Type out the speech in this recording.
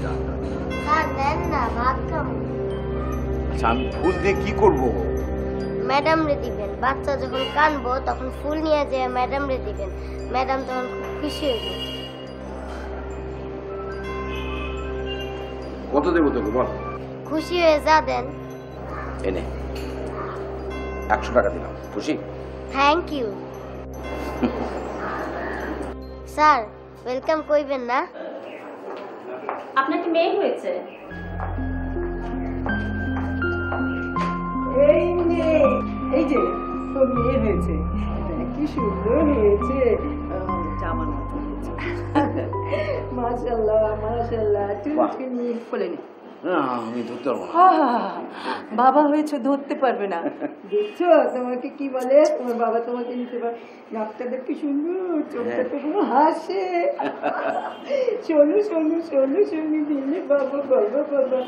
Sir নেন না, ভাত খাবো। আচ্ছা আমি ফুল দিয়ে কি করবো? ম্যাডাম রে দিবেন। বাচ্চা যখন কানবো তখন ফুল নিয়ে যেয়ে ম্যাডাম রে দিবেন। ম্যাডাম তখন খুব খুশি হইব। কত দেবো তোকে বল? খুশি হয়ে যা দেন। এনে 100 টাকা দিলাম, খুশি? Thank you. স্যার ওয়েলকাম কইবেন না? আপনার কি মেয়ে হয়েছে? এই যে তোর মেয়ে হয়েছে, কি সুন্দর হয়েছে, জামার মতো হয়েছে। মাশাআল্লাহ মাশাআল্লাহ, তুমি বলে নি। না আমি ধরতে পারবো না। বাবা হয়েছে ধরতে পারবে না, দেখছো তোমাকে কি বলে, তোমার বাবা তোমাকে নিতে পারে। নাকটা দেখ কি সুন্দর, চোখটা তো পুরো হাসে। শোনো শোনো শোনো শোনো দিলে বাবা বাবা বাবা,